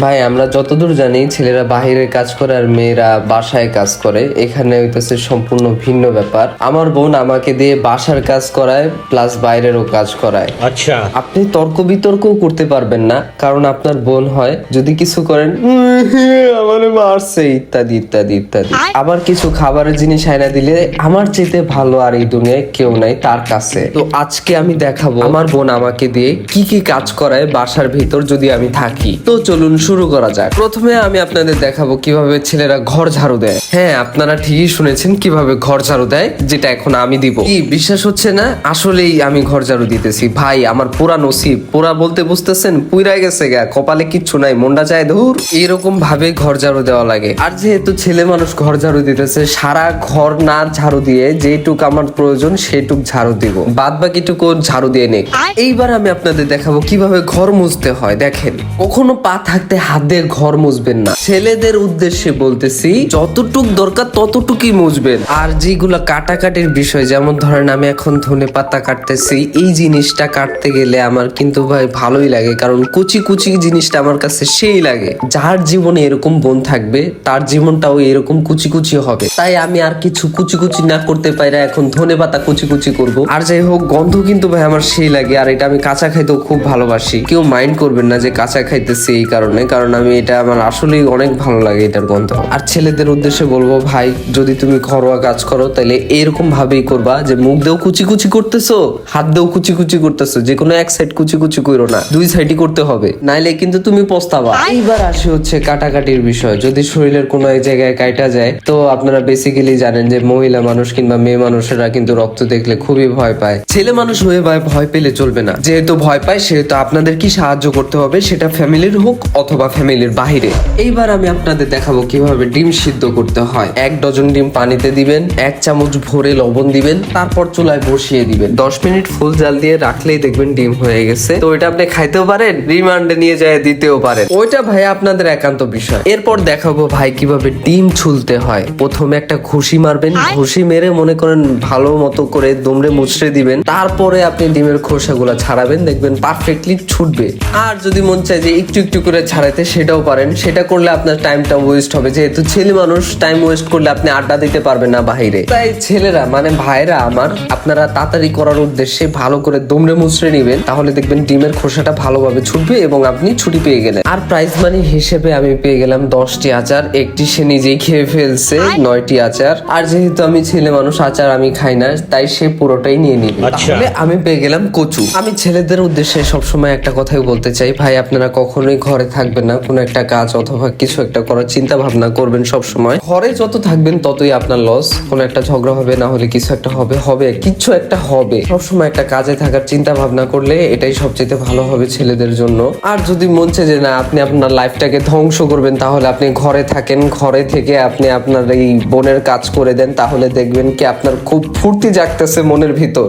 ভাই আমরা যতদূর জানি ছেলেরা বাহিরে কাজ করে আর মেয়েরা বাসায় কাজ করে, এখানে হইতেছে সম্পূর্ণ ভিন্ন ব্যাপার। আমার বোন আমাকে দিয়ে বাসার কাজ করায় প্লাস বাইরেরও কাজ করায়। আচ্ছা, আপনি তর্ক বিতর্কও করতে পারবেন না, কারণ আপনার বোন হয়। যদি কিছু করেন আমারে মারছে ইত্যাদি ইত্যাদি ইত্যাদি। আবার কিছু খাবারের জিনিস আয়না দিলে আমার চেয়ে ভালো আর এই দুনিয়ায় কেউ নাই তার কাছে। তো আজকে আমি দেখাবো আমার বোন আমাকে দিয়ে কি কি কাজ করায় বাসার ভিতর যদি আমি থাকি। তো চলুন শুরু করা যাক। প্রথমে আমি আপনাদের দেখাবো কিভাবে ছেলেরা ঘর ঝাড়ু দেয়। হ্যাঁ, আপনারা ঠিকই শুনেছেন, কিভাবে ঘর ঝাড়ু দেয়, যেটা এখন আমি দিব। কি বিশ্বাস হচ্ছে না? আসলেই আমি ঘর ঝাড়ু দিতেছি ভাই। আমার পুরা নসিব, পুরা বলতে বুঝতেছেন, পুইরা গেছে গা, কপালে কিচ্ছু নাই, মনটা চায় ধুর। এরকম ভাবে ঘর ঝাড়ু দেওয়া লাগে। আর যেহেতু ছেলে মানুষ ঘর ঝাড়ু দিতেছে, সারা ঘর না ঝাড়ু দিয়ে যেটুক আমার প্রয়োজন সেটুক ঝাড়ু দিব, বাদ বাকিটুকু ঝাড়ু দিয়ে নেই। এইবার আমি আপনাদের দেখাবো কিভাবে ঘর মুছতে হয়। দেখেন, কখনো পা থাকতে হাত দিয়ে ঘর মুছবেন না। ছেলেদের উদ্দেশ্যে বলতেছি, যতটুক দরকার ততটুকুই মুছবেন। আর যেগুলা কাটাকাটির বিষয়, যেমন ধরেন আমি এখন ধনে পাতা কাটতেছি, এই জিনিসটা কাটতে গেলে আমার কিন্তু ভাই ভালোই লাগে, কারণ কুচি কুচি জিনিসটা আমার কাছে সেই লাগে। যার জীবনে এরকম বোন থাকবে তার জীবনটাও এরকম কুচি কুচি হবে। তাই আমি আর কিছু কুচি কুচি না করতে পারি, এখন ধনে পাতা কুচি কুচি করবো। আর যাই হোক, গন্ধ কিন্তু ভাই আমার সেই লাগে। আর এটা আমি কাঁচা খাইতেও খুব ভালোবাসি। কেউ মাইন্ড করবেন না যে কাঁচা খাইতেছি এই কারণে, কারণ আমি এটা আমার আসলেই অনেক ভালো লাগে এটার গন্ধ। আর ছেলেদের উদ্দেশ্যে বলবো, ভাই যদি তুমি ঘরোয়া কাজ করো তাহলে এরকম ভাবেই করবা যে মুখ দিয়েও কুচি কুচি করতেছো, হাত দিয়েও কুচি কুচি করতেছো, যে কোনো এক সাইড কুচি কুচি করো না, দুই সাইডই করতে হবে, নাইলে কিন্তু তুমি পস্তাবা। এইবার আসে হচ্ছে কাটাকাটির বিষয়। যদি শরীরের কোনো এক জায়গায় কাটা যায়, তো আপনারা বেসিক্যালি জানেন যে মহিলা মানুষ কিংবা মেয়ে মানুষেরা কিন্তু রক্ত দেখলে খুবই ভয় পায়। ছেলে মানুষ হয়ে ভয় পেলে চলবে না। যেহেতু ভয় পায় সেহেতু আপনাদের কি সাহায্য করতে হবে, সেটা ফ্যামিলির হোক অথবা ফ্যামিলির বাহিরে। এইবার আমি আপনাদের দেখাবো কিভাবে ডিম সিদ্ধ করতে হয়। 1 ডজন ডিম পানিতে দিবেন, 1 চামচ ভরে লবণ দিবেন, তারপর চুলায় বসিয়ে দিবেন। 10 মিনিট ফুল জাল দিয়ে রাখলেই দেখবেন ডিম হয়ে গেছে। তো এটা আপনি খাইতেও পারেন, রিমান্ডে নিয়ে যায় দিতেও পারেন, ওইটা ভাই আপনাদের একান্ত বিষয়। এরপর দেখাবো ভাই কিভাবে ডিম ছুলতে হয়। প্রথমে একটা ঘুষি মারবেন, ঘুষি মেরে মনে করেন ভালো মতো করে দুমড়ে মুচড়ে দিবেন, তারপরে আপনি ডিমের খোসাগুলা ছাড়াবেন, দেখবেন পারফেক্টলি ছুটবে। আর যদি মন চায় যে একটু একটু করে ছাড়াইতে, সেটাও পারেন। সেটা করলে আপনার টাইমটা ওয়েস্ট হবে, যেহেতু ছেলে মানুষ, টাইম ওয়েস্ট করলে আপনি আড্ডা দিতে পারবেন না বাহিরে। তাই ছেলেরা মানে ভাইরা আমার, আপনারা তাড়াতাড়ি করার উদ্দেশ্যে ভালো করে দুমড়ে মুচড়ে নিবেন, তাহলে দেখবেন ডিমের খোসাটা ভালোভাবে ছুটবে এবং আপনি ছুটি পেয়ে গেলেন। আর প্রাইস মানি হিসেবে আমি পেয়ে গেলাম 10টি আচার। একটি সে নিজেই খেয়ে ফেলছে, 9টি আচার। আর যেহেতু আমি ছেলে মানুষ, আচার আমি খাই না, তাই সে পুরোটাই নিয়ে নিবে। তাহলে আমি পেয়ে গেলাম কচু। আমি ছেলেদের উদ্দেশ্যে সবসময় একটা কথাই বলতে চাই, ভাই আপনারা কখনোই ঘরে থাকবেন না, কোনো একটা কাজ অথবা কিছু একটা করার চিন্তা ভাবনা করবেন সবসময়। ঘরে যত থাকবেন ততই আপনার লস। কোনো একটা ঝগড়া হবে, না হলে কিছু একটা হবে কিছু একটা হবে। সবসময় একটা কাজে থাকার চিন্তা ভাবনা করলে এটাই সবচেয়ে ভালো হবে ছেলেদের জন্য। আর যদি মন চায় যে না আপনি আপনার লাইফটাকে ধ্বংস করবেন, তাহলে আপনি ঘরে থাকেন, ঘরে থেকে আপনি আপনার এই বোনের কাজ করে দেন, তাহলে দেখবেন কি আপনার খুব ফুর্তি জাগতেছে মনের ভিতর।